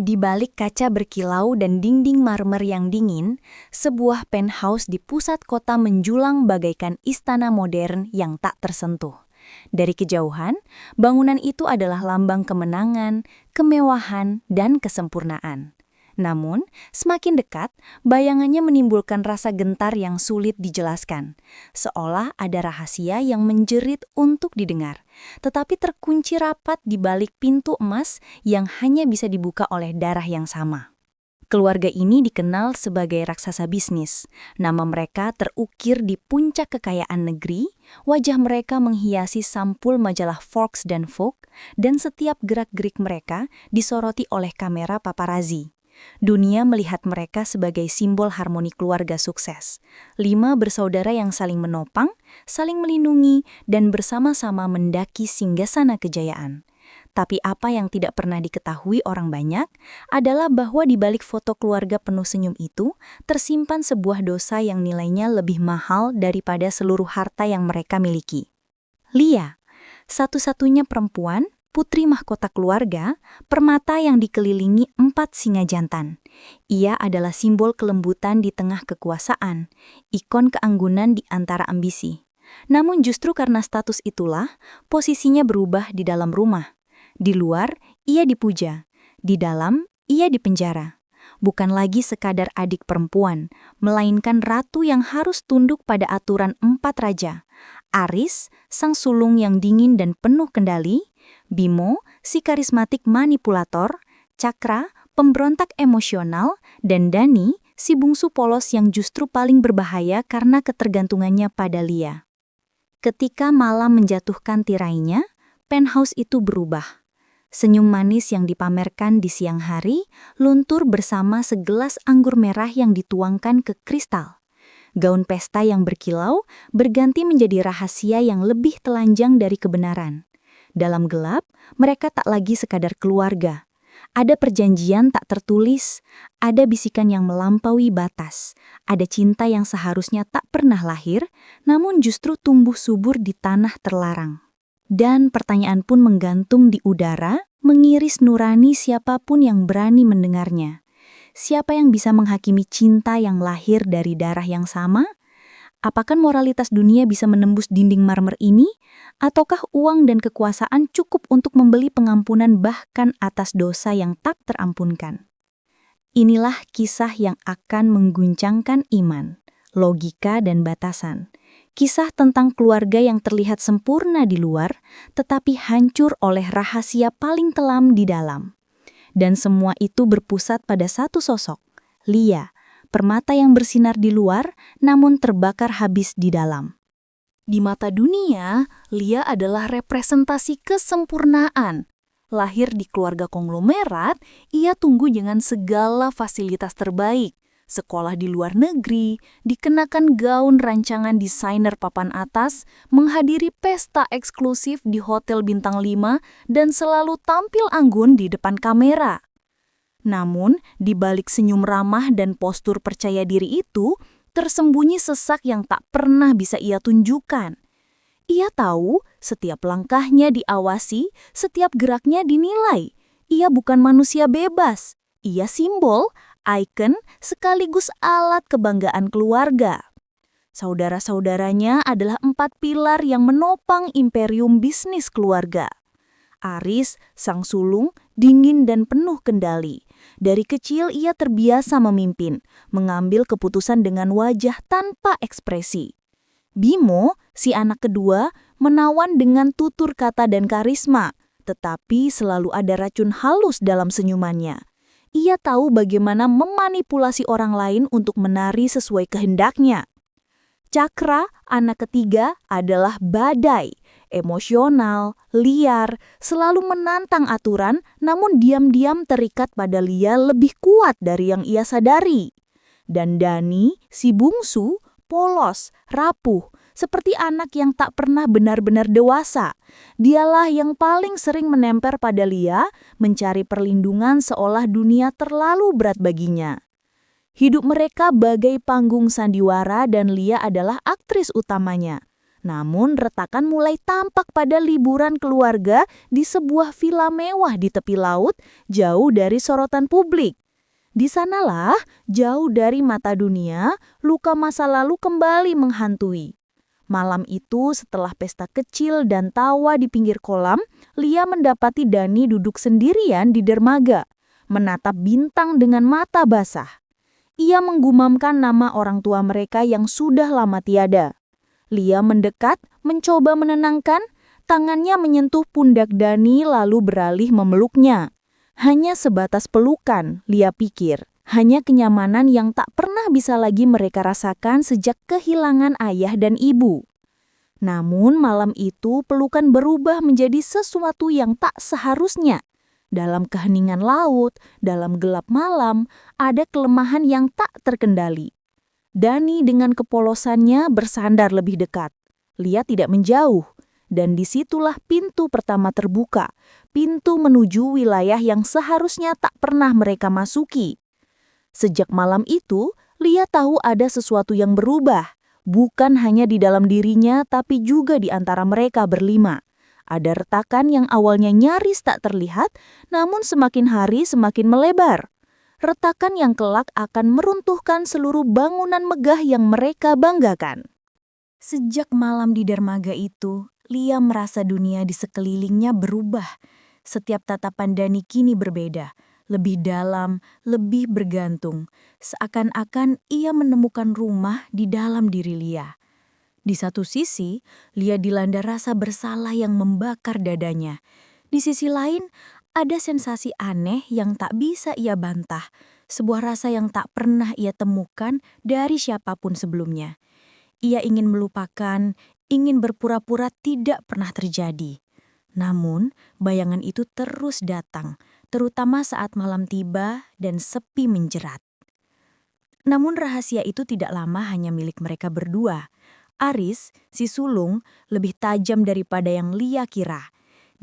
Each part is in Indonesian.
Di balik kaca berkilau dan dinding marmer yang dingin, sebuah penthouse di pusat kota menjulang bagaikan istana modern yang tak tersentuh. Dari kejauhan, bangunan itu adalah lambang kemenangan, kemewahan, dan kesempurnaan. Namun, semakin dekat, bayangannya menimbulkan rasa gentar yang sulit dijelaskan, seolah ada rahasia yang menjerit untuk didengar, tetapi terkunci rapat di balik pintu emas yang hanya bisa dibuka oleh darah yang sama. Keluarga ini dikenal sebagai raksasa bisnis. Nama mereka terukir di puncak kekayaan negeri, wajah mereka menghiasi sampul majalah Forbes dan Vogue, dan setiap gerak-gerik mereka disoroti oleh kamera paparazzi. Dunia melihat mereka sebagai simbol harmoni keluarga sukses. 5 bersaudara yang saling menopang, saling melindungi, dan bersama-sama mendaki singgasana kejayaan. Tapi apa yang tidak pernah diketahui orang banyak adalah bahwa di balik foto keluarga penuh senyum itu tersimpan sebuah dosa yang nilainya lebih mahal daripada seluruh harta yang mereka miliki. Lia, satu-satunya perempuan, putri mahkota keluarga, permata yang dikelilingi 4 singa jantan. Ia adalah simbol kelembutan di tengah kekuasaan, ikon keanggunan di antara ambisi. Namun justru karena status itulah, posisinya berubah di dalam rumah. Di luar, ia dipuja. Di dalam, ia dipenjara. Bukan lagi sekadar adik perempuan, melainkan ratu yang harus tunduk pada aturan 4 raja. Aris, sang sulung yang dingin dan penuh kendali, Bimo, si karismatik manipulator, Cakra, pemberontak emosional, dan Dani, si bungsu polos yang justru paling berbahaya karena ketergantungannya pada Lia. Ketika malam menjatuhkan tirainya, penthouse itu berubah. Senyum manis yang dipamerkan di siang hari luntur bersama segelas anggur merah yang dituangkan ke kristal. Gaun pesta yang berkilau berganti menjadi rahasia yang lebih telanjang dari kebenaran. Dalam gelap, mereka tak lagi sekadar keluarga. Ada perjanjian tak tertulis, ada bisikan yang melampaui batas, ada cinta yang seharusnya tak pernah lahir, namun justru tumbuh subur di tanah terlarang. Dan pertanyaan pun menggantung di udara, mengiris nurani siapapun yang berani mendengarnya. Siapa yang bisa menghakimi cinta yang lahir dari darah yang sama? Apakah moralitas dunia bisa menembus dinding marmer ini? Ataukah uang dan kekuasaan cukup untuk membeli pengampunan bahkan atas dosa yang tak terampunkan? Inilah kisah yang akan mengguncangkan iman, logika, dan batasan. Kisah tentang keluarga yang terlihat sempurna di luar, tetapi hancur oleh rahasia paling kelam di dalam. Dan semua itu berpusat pada satu sosok, Lia, permata yang bersinar di luar, namun terbakar habis di dalam. Di mata dunia, Lia adalah representasi kesempurnaan. Lahir di keluarga konglomerat, ia tumbuh dengan segala fasilitas terbaik. Sekolah di luar negeri, dikenakan gaun rancangan desainer papan atas, menghadiri pesta eksklusif di hotel bintang 5, dan selalu tampil anggun di depan kamera. Namun, di balik senyum ramah dan postur percaya diri itu, tersembunyi sesak yang tak pernah bisa ia tunjukkan. Ia tahu setiap langkahnya diawasi, setiap geraknya dinilai. Ia bukan manusia bebas. Ia simbol, ikon, sekaligus alat kebanggaan keluarga. Saudara-saudaranya adalah 4 pilar yang menopang imperium bisnis keluarga. Aris, sang sulung, dingin dan penuh kendali. Dari kecil ia terbiasa memimpin, mengambil keputusan dengan wajah tanpa ekspresi. Bimo, si anak kedua, menawan dengan tutur kata dan karisma, tetapi selalu ada racun halus dalam senyumannya. Ia tahu bagaimana memanipulasi orang lain untuk menari sesuai kehendaknya. Cakra, anak ketiga, adalah badai, emosional, liar, selalu menantang aturan, namun diam-diam terikat pada Lia lebih kuat dari yang ia sadari. Dan Dani, si bungsu, polos, rapuh, seperti anak yang tak pernah benar-benar dewasa. Dialah yang paling sering menempel pada Lia, mencari perlindungan seolah dunia terlalu berat baginya. Hidup mereka bagai panggung sandiwara dan Lia adalah aktris utamanya. Namun retakan mulai tampak pada liburan keluarga di sebuah villa mewah di tepi laut, jauh dari sorotan publik. Di sanalah, jauh dari mata dunia, luka masa lalu kembali menghantui. Malam itu setelah pesta kecil dan tawa di pinggir kolam, Lia mendapati Dani duduk sendirian di dermaga, menatap bintang dengan mata basah. Ia menggumamkan nama orang tua mereka yang sudah lama tiada. Lia mendekat, mencoba menenangkan, tangannya menyentuh pundak Dani lalu beralih memeluknya. Hanya sebatas pelukan, Lia pikir. Hanya kenyamanan yang tak pernah bisa lagi mereka rasakan sejak kehilangan ayah dan ibu. Namun malam itu pelukan berubah menjadi sesuatu yang tak seharusnya. Dalam keheningan laut, dalam gelap malam, ada kelemahan yang tak terkendali. Dani dengan kepolosannya bersandar lebih dekat. Lia tidak menjauh, dan disitulah pintu pertama terbuka, pintu menuju wilayah yang seharusnya tak pernah mereka masuki. Sejak malam itu, Lia tahu ada sesuatu yang berubah, bukan hanya di dalam dirinya tapi juga di antara mereka berlima. Ada retakan yang awalnya nyaris tak terlihat, namun semakin hari semakin melebar. Retakan yang kelak akan meruntuhkan seluruh bangunan megah yang mereka banggakan. Sejak malam di dermaga itu, Lia merasa dunia di sekelilingnya berubah. Setiap tatapan Dani kini berbeda, lebih dalam, lebih bergantung. Seakan-akan ia menemukan rumah di dalam diri Lia. Di satu sisi, Lia dilanda rasa bersalah yang membakar dadanya. Di sisi lain, ada sensasi aneh yang tak bisa ia bantah, sebuah rasa yang tak pernah ia temukan dari siapapun sebelumnya. Ia ingin melupakan, ingin berpura-pura tidak pernah terjadi. Namun, bayangan itu terus datang, terutama saat malam tiba dan sepi menjerat. Namun rahasia itu tidak lama hanya milik mereka berdua. Aris, si sulung, lebih tajam daripada yang Lia kira.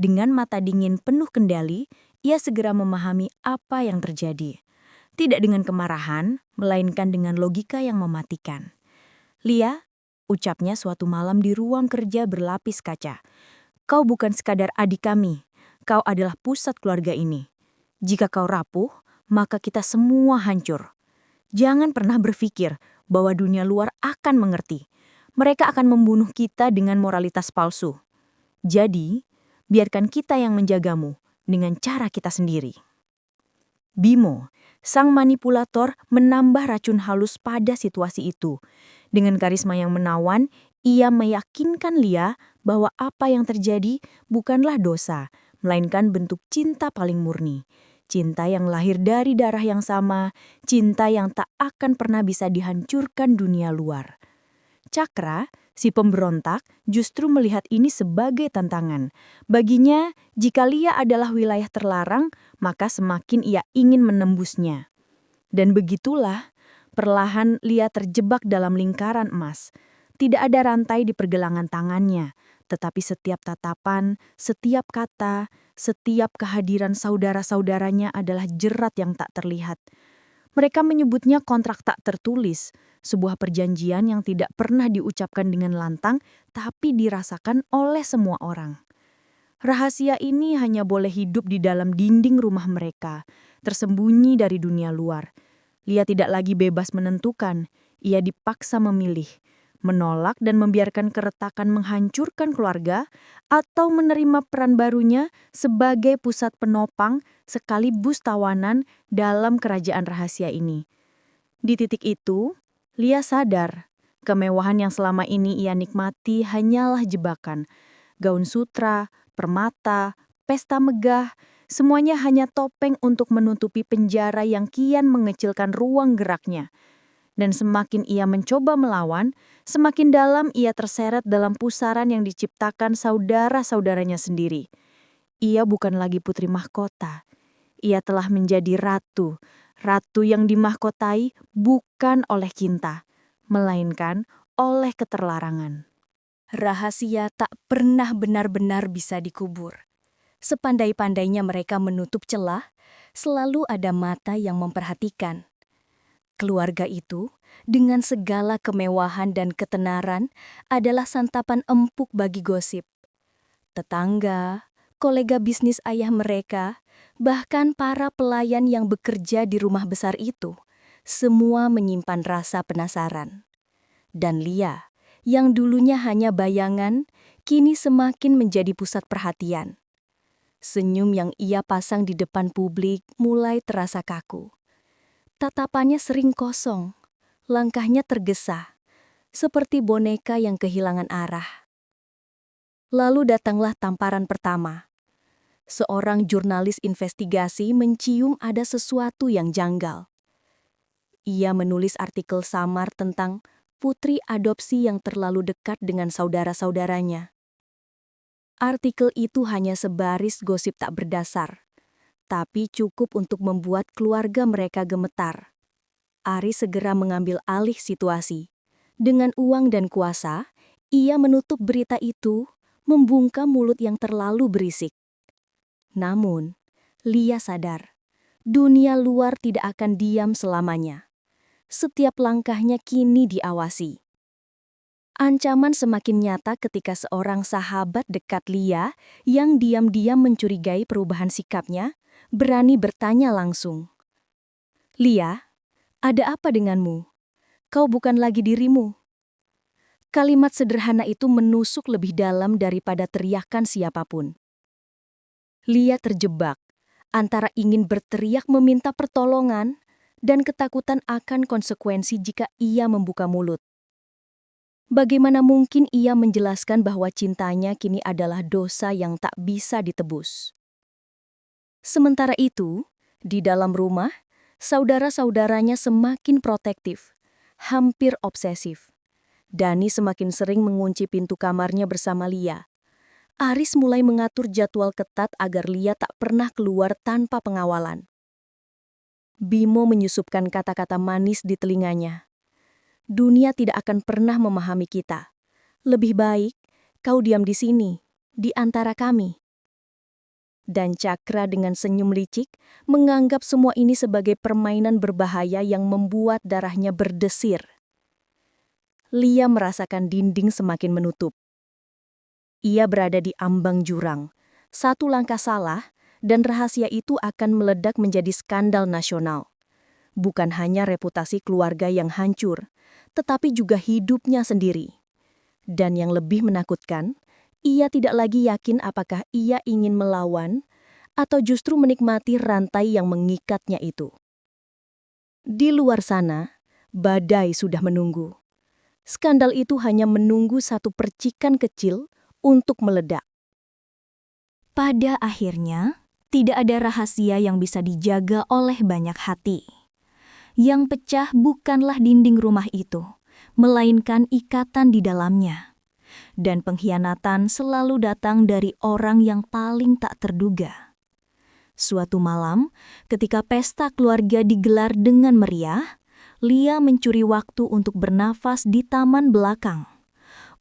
Dengan mata dingin penuh kendali, ia segera memahami apa yang terjadi. Tidak dengan kemarahan, melainkan dengan logika yang mematikan. Lia, ucapnya suatu malam di ruang kerja berlapis kaca. Kau bukan sekadar adik kami, kau adalah pusat keluarga ini. Jika kau rapuh, maka kita semua hancur. Jangan pernah berpikir bahwa dunia luar akan mengerti. Mereka akan membunuh kita dengan moralitas palsu. Jadi, biarkan kita yang menjagamu dengan cara kita sendiri. Bimo, sang manipulator, menambah racun halus pada situasi itu. Dengan karisma yang menawan, ia meyakinkan Lia bahwa apa yang terjadi bukanlah dosa, melainkan bentuk cinta paling murni. Cinta yang lahir dari darah yang sama, cinta yang tak akan pernah bisa dihancurkan dunia luar. Cakra, si pemberontak, justru melihat ini sebagai tantangan. Baginya, jika Lia adalah wilayah terlarang, maka semakin ia ingin menembusnya. Dan begitulah, perlahan Lia terjebak dalam lingkaran emas. Tidak ada rantai di pergelangan tangannya, tetapi setiap tatapan, setiap kata, setiap kehadiran saudara-saudaranya adalah jerat yang tak terlihat. Mereka menyebutnya kontrak tak tertulis, sebuah perjanjian yang tidak pernah diucapkan dengan lantang, tapi dirasakan oleh semua orang. Rahasia ini hanya boleh hidup di dalam dinding rumah mereka, tersembunyi dari dunia luar. Lia tidak lagi bebas menentukan, ia dipaksa memilih, menolak dan membiarkan keretakan menghancurkan keluarga, atau menerima peran barunya sebagai pusat penopang sekaligus tawanan dalam kerajaan rahasia ini. Di titik itu, Lia sadar, kemewahan yang selama ini ia nikmati hanyalah jebakan. Gaun sutra, permata, pesta megah, semuanya hanya topeng untuk menutupi penjara yang kian mengecilkan ruang geraknya. Dan semakin ia mencoba melawan, semakin dalam ia terseret dalam pusaran yang diciptakan saudara-saudaranya sendiri. Ia bukan lagi putri mahkota. Ia telah menjadi ratu. Ratu yang dimahkotai bukan oleh cinta, melainkan oleh keterlarangan. Rahasia tak pernah benar-benar bisa dikubur. Sepandai-pandainya mereka menutup celah, selalu ada mata yang memperhatikan. Keluarga itu, dengan segala kemewahan dan ketenaran, adalah santapan empuk bagi gosip. Tetangga, kolega bisnis ayah mereka, bahkan para pelayan yang bekerja di rumah besar itu, semua menyimpan rasa penasaran. Dan Lia, yang dulunya hanya bayangan, kini semakin menjadi pusat perhatian. Senyum yang ia pasang di depan publik mulai terasa kaku. Tatapannya sering kosong, langkahnya tergesa, seperti boneka yang kehilangan arah. Lalu datanglah tamparan pertama. Seorang jurnalis investigasi mencium ada sesuatu yang janggal. Ia menulis artikel samar tentang putri adopsi yang terlalu dekat dengan saudara-saudaranya. Artikel itu hanya sebaris gosip tak berdasar, tapi cukup untuk membuat keluarga mereka gemetar. Aris segera mengambil alih situasi. Dengan uang dan kuasa, ia menutup berita itu, membungkam mulut yang terlalu berisik. Namun, Lia sadar, dunia luar tidak akan diam selamanya. Setiap langkahnya kini diawasi. Ancaman semakin nyata ketika seorang sahabat dekat Lia yang diam-diam mencurigai perubahan sikapnya, berani bertanya langsung. "Lia, ada apa denganmu? Kau bukan lagi dirimu." Kalimat sederhana itu menusuk lebih dalam daripada teriakan siapapun. Lia terjebak antara ingin berteriak meminta pertolongan dan ketakutan akan konsekuensi jika ia membuka mulut. Bagaimana mungkin ia menjelaskan bahwa cintanya kini adalah dosa yang tak bisa ditebus? Sementara itu, di dalam rumah, saudara-saudaranya semakin protektif, hampir obsesif. Dani semakin sering mengunci pintu kamarnya bersama Lia. Aris mulai mengatur jadwal ketat agar Lia tak pernah keluar tanpa pengawalan. Bimo menyusupkan kata-kata manis di telinganya. "Dunia tidak akan pernah memahami kita. Lebih baik kau diam di sini, di antara kami." Dan Cakra dengan senyum licik menganggap semua ini sebagai permainan berbahaya yang membuat darahnya berdesir. Lia merasakan dinding semakin menutup. Ia berada di ambang jurang. Satu langkah salah, dan rahasia itu akan meledak menjadi skandal nasional. Bukan hanya reputasi keluarga yang hancur, tetapi juga hidupnya sendiri. Dan yang lebih menakutkan, ia tidak lagi yakin apakah ia ingin melawan atau justru menikmati rantai yang mengikatnya itu. Di luar sana, badai sudah menunggu. Skandal itu hanya menunggu satu percikan kecil untuk meledak. Pada akhirnya, tidak ada rahasia yang bisa dijaga oleh banyak hati. Yang pecah bukanlah dinding rumah itu, melainkan ikatan di dalamnya. Dan pengkhianatan selalu datang dari orang yang paling tak terduga. Suatu malam, ketika pesta keluarga digelar dengan meriah, Lia mencuri waktu untuk bernafas di taman belakang.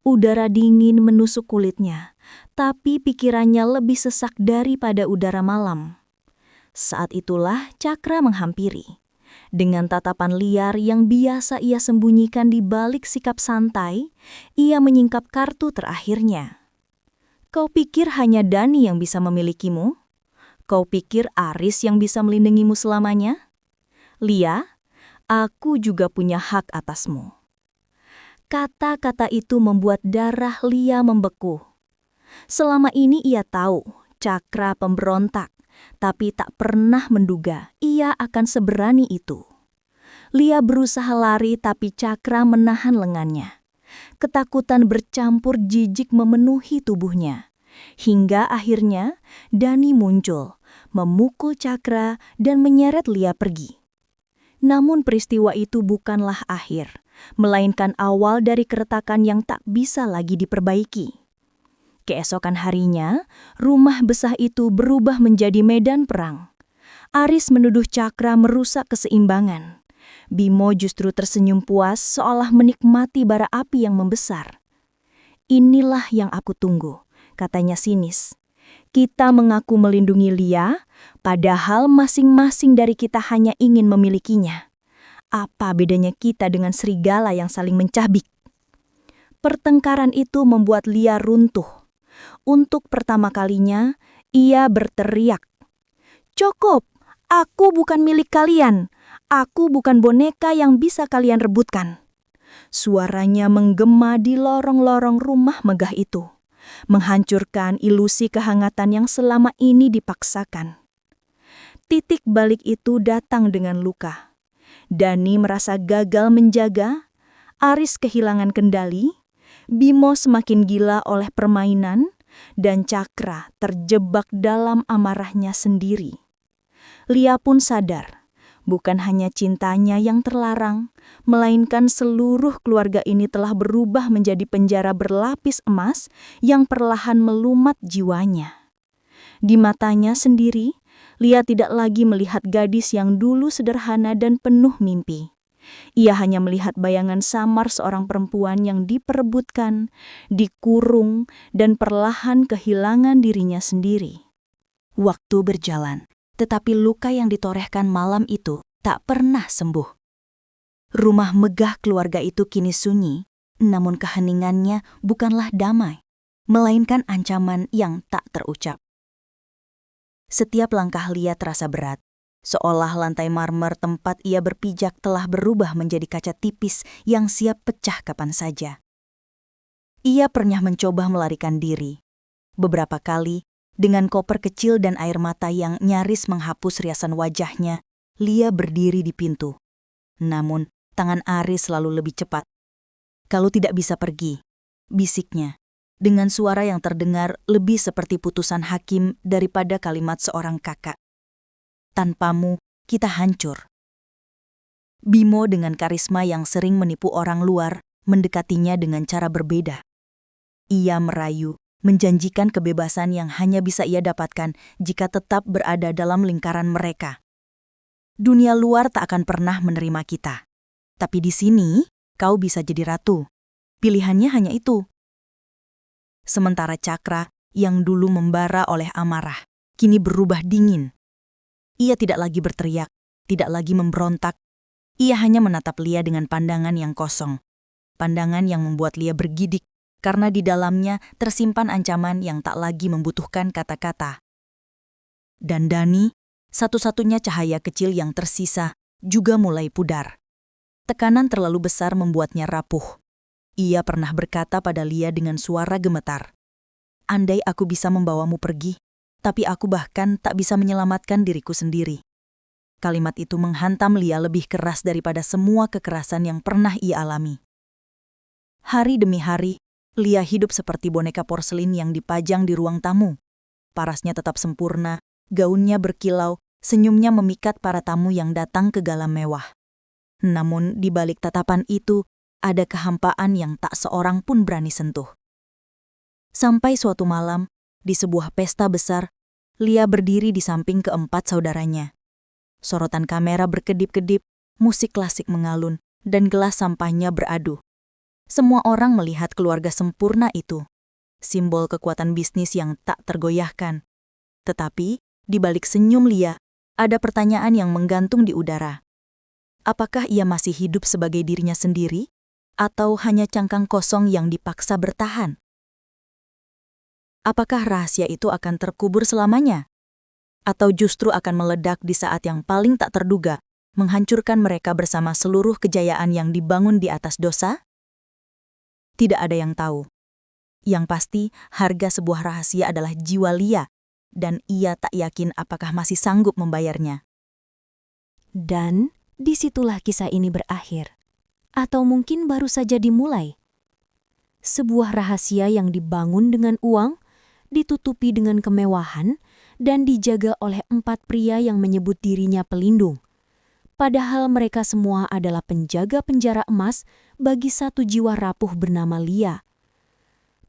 Udara dingin menusuk kulitnya, tapi pikirannya lebih sesak daripada udara malam. Saat itulah Cakra menghampiri. Dengan tatapan liar yang biasa ia sembunyikan di balik sikap santai, ia menyingkap kartu terakhirnya. "Kau pikir hanya Dani yang bisa memilikimu? Kau pikir Aris yang bisa melindungimu selamanya? Lia, aku juga punya hak atasmu." Kata-kata itu membuat darah Lia membeku. Selama ini ia tahu Cakra pemberontak, tapi tak pernah menduga ia akan seberani itu. Lia berusaha lari tapi Cakra menahan lengannya. Ketakutan bercampur jijik memenuhi tubuhnya. Hingga akhirnya Dani muncul, memukul Cakra dan menyeret Lia pergi. Namun peristiwa itu bukanlah akhir, melainkan awal dari keretakan yang tak bisa lagi diperbaiki. Keesokan harinya, rumah besar itu berubah menjadi medan perang. Aris menuduh Cakra merusak keseimbangan. Bimo justru tersenyum puas seolah menikmati bara api yang membesar. "Inilah yang aku tunggu," katanya sinis. "Kita mengaku melindungi Lia, padahal masing-masing dari kita hanya ingin memilikinya. Apa bedanya kita dengan serigala yang saling mencabik? Pertengkaran itu membuat Lia runtuh. Untuk pertama kalinya, ia berteriak, "Cukup! Aku bukan milik kalian. Aku bukan boneka yang bisa kalian rebutkan." Suaranya menggema di lorong-lorong rumah megah itu, menghancurkan ilusi kehangatan yang selama ini dipaksakan. Titik balik itu datang dengan luka. Dani merasa gagal menjaga, Aris kehilangan kendali, Bimo semakin gila oleh permainan, dan Cakra terjebak dalam amarahnya sendiri. Lia pun sadar, bukan hanya cintanya yang terlarang, melainkan seluruh keluarga ini telah berubah menjadi penjara berlapis emas yang perlahan melumat jiwanya. Di matanya sendiri, Lia tidak lagi melihat gadis yang dulu sederhana dan penuh mimpi. Ia hanya melihat bayangan samar seorang perempuan yang diperebutkan, dikurung, dan perlahan kehilangan dirinya sendiri. Waktu berjalan, tetapi luka yang ditorehkan malam itu tak pernah sembuh. Rumah megah keluarga itu kini sunyi, namun keheningannya bukanlah damai, melainkan ancaman yang tak terucap. Setiap langkah Lia terasa berat, seolah lantai marmer tempat ia berpijak telah berubah menjadi kaca tipis yang siap pecah kapan saja. Ia pernah mencoba melarikan diri. Beberapa kali, dengan koper kecil dan air mata yang nyaris menghapus riasan wajahnya, Lia berdiri di pintu. Namun, tangan Aris selalu lebih cepat. "Kalau tidak bisa pergi," bisiknya, dengan suara yang terdengar lebih seperti putusan hakim daripada kalimat seorang kakak. "Tanpamu, kita hancur." Bimo dengan karisma yang sering menipu orang luar, mendekatinya dengan cara berbeda. Ia merayu, menjanjikan kebebasan yang hanya bisa ia dapatkan jika tetap berada dalam lingkaran mereka. "Dunia luar tak akan pernah menerima kita. Tapi di sini, kau bisa jadi ratu. Pilihannya hanya itu." Sementara Cakra, yang dulu membara oleh amarah, kini berubah dingin. Ia tidak lagi berteriak, tidak lagi memberontak. Ia hanya menatap Lia dengan pandangan yang kosong. Pandangan yang membuat Lia bergidik, karena di dalamnya tersimpan ancaman yang tak lagi membutuhkan kata-kata. Dan Dani, satu-satunya cahaya kecil yang tersisa, juga mulai pudar. Tekanan terlalu besar membuatnya rapuh. Ia pernah berkata pada Lia dengan suara gemetar, "Andai aku bisa membawamu pergi, tapi aku bahkan tak bisa menyelamatkan diriku sendiri." Kalimat itu menghantam Lia lebih keras daripada semua kekerasan yang pernah ia alami. Hari demi hari, Lia hidup seperti boneka porselin yang dipajang di ruang tamu. Parasnya tetap sempurna, gaunnya berkilau, senyumnya memikat para tamu yang datang ke gala mewah. Namun di balik tatapan itu, ada kehampaan yang tak seorang pun berani sentuh. Sampai suatu malam, di sebuah pesta besar, Lia berdiri di samping keempat saudaranya. Sorotan kamera berkedip-kedip, musik klasik mengalun, dan gelas sampahnya beradu. Semua orang melihat keluarga sempurna itu, simbol kekuatan bisnis yang tak tergoyahkan. Tetapi, di balik senyum Lia, ada pertanyaan yang menggantung di udara. Apakah ia masih hidup sebagai dirinya sendiri? Atau hanya cangkang kosong yang dipaksa bertahan? Apakah rahasia itu akan terkubur selamanya? Atau justru akan meledak di saat yang paling tak terduga, menghancurkan mereka bersama seluruh kejayaan yang dibangun di atas dosa? Tidak ada yang tahu. Yang pasti, harga sebuah rahasia adalah jiwa Lia, dan ia tak yakin apakah masih sanggup membayarnya. Dan disitulah kisah ini berakhir. Atau mungkin baru saja dimulai. Sebuah rahasia yang dibangun dengan uang, ditutupi dengan kemewahan, dan dijaga oleh 4 pria yang menyebut dirinya pelindung. Padahal mereka semua adalah penjaga penjara emas bagi satu jiwa rapuh bernama Lia.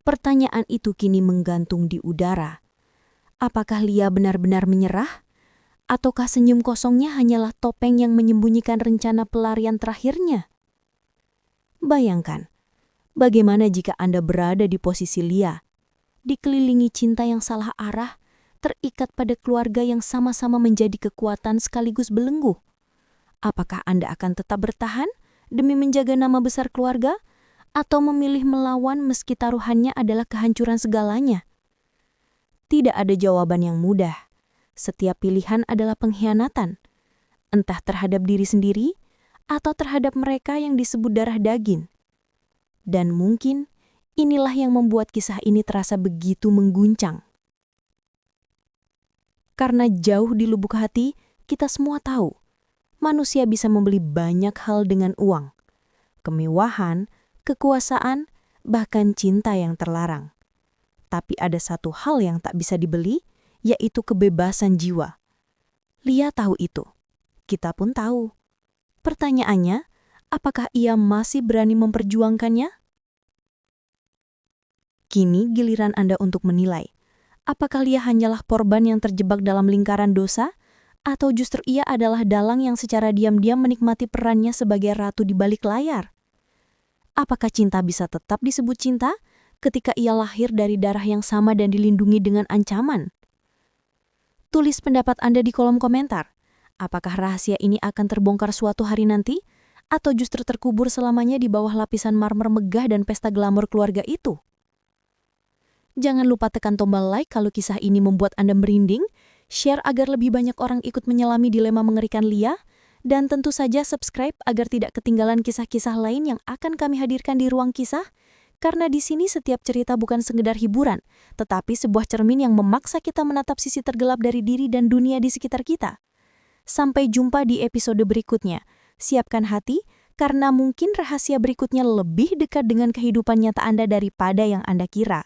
Pertanyaan itu kini menggantung di udara. Apakah Lia benar-benar menyerah? Ataukah senyum kosongnya hanyalah topeng yang menyembunyikan rencana pelarian terakhirnya? Bayangkan, bagaimana jika Anda berada di posisi Lia, dikelilingi cinta yang salah arah, terikat pada keluarga yang sama-sama menjadi kekuatan sekaligus belenggu. Apakah Anda akan tetap bertahan demi menjaga nama besar keluarga, atau memilih melawan meski taruhannya adalah kehancuran segalanya? Tidak ada jawaban yang mudah. Setiap pilihan adalah pengkhianatan, entah terhadap diri sendiri atau terhadap mereka yang disebut darah daging. Dan mungkin inilah yang membuat kisah ini terasa begitu mengguncang. Karena jauh di lubuk hati, kita semua tahu, manusia bisa membeli banyak hal dengan uang. Kemewahan, kekuasaan, bahkan cinta yang terlarang. Tapi ada satu hal yang tak bisa dibeli, yaitu kebebasan jiwa. Lia tahu itu. Kita pun tahu. Pertanyaannya, apakah ia masih berani memperjuangkannya? Kini giliran Anda untuk menilai. Apakah Lia hanyalah korban yang terjebak dalam lingkaran dosa? Atau justru ia adalah dalang yang secara diam-diam menikmati perannya sebagai ratu di balik layar? Apakah cinta bisa tetap disebut cinta ketika ia lahir dari darah yang sama dan dilindungi dengan ancaman? Tulis pendapat Anda di kolom komentar. Apakah rahasia ini akan terbongkar suatu hari nanti? Atau justru terkubur selamanya di bawah lapisan marmer megah dan pesta glamor keluarga itu? Jangan lupa tekan tombol like kalau kisah ini membuat Anda merinding, share agar lebih banyak orang ikut menyelami dilema mengerikan Lia, dan tentu saja subscribe agar tidak ketinggalan kisah-kisah lain yang akan kami hadirkan di Ruang Kisah, karena di sini setiap cerita bukan sekedar hiburan, tetapi sebuah cermin yang memaksa kita menatap sisi tergelap dari diri dan dunia di sekitar kita. Sampai jumpa di episode berikutnya. Siapkan hati, karena mungkin rahasia berikutnya lebih dekat dengan kehidupan nyata Anda daripada yang Anda kira.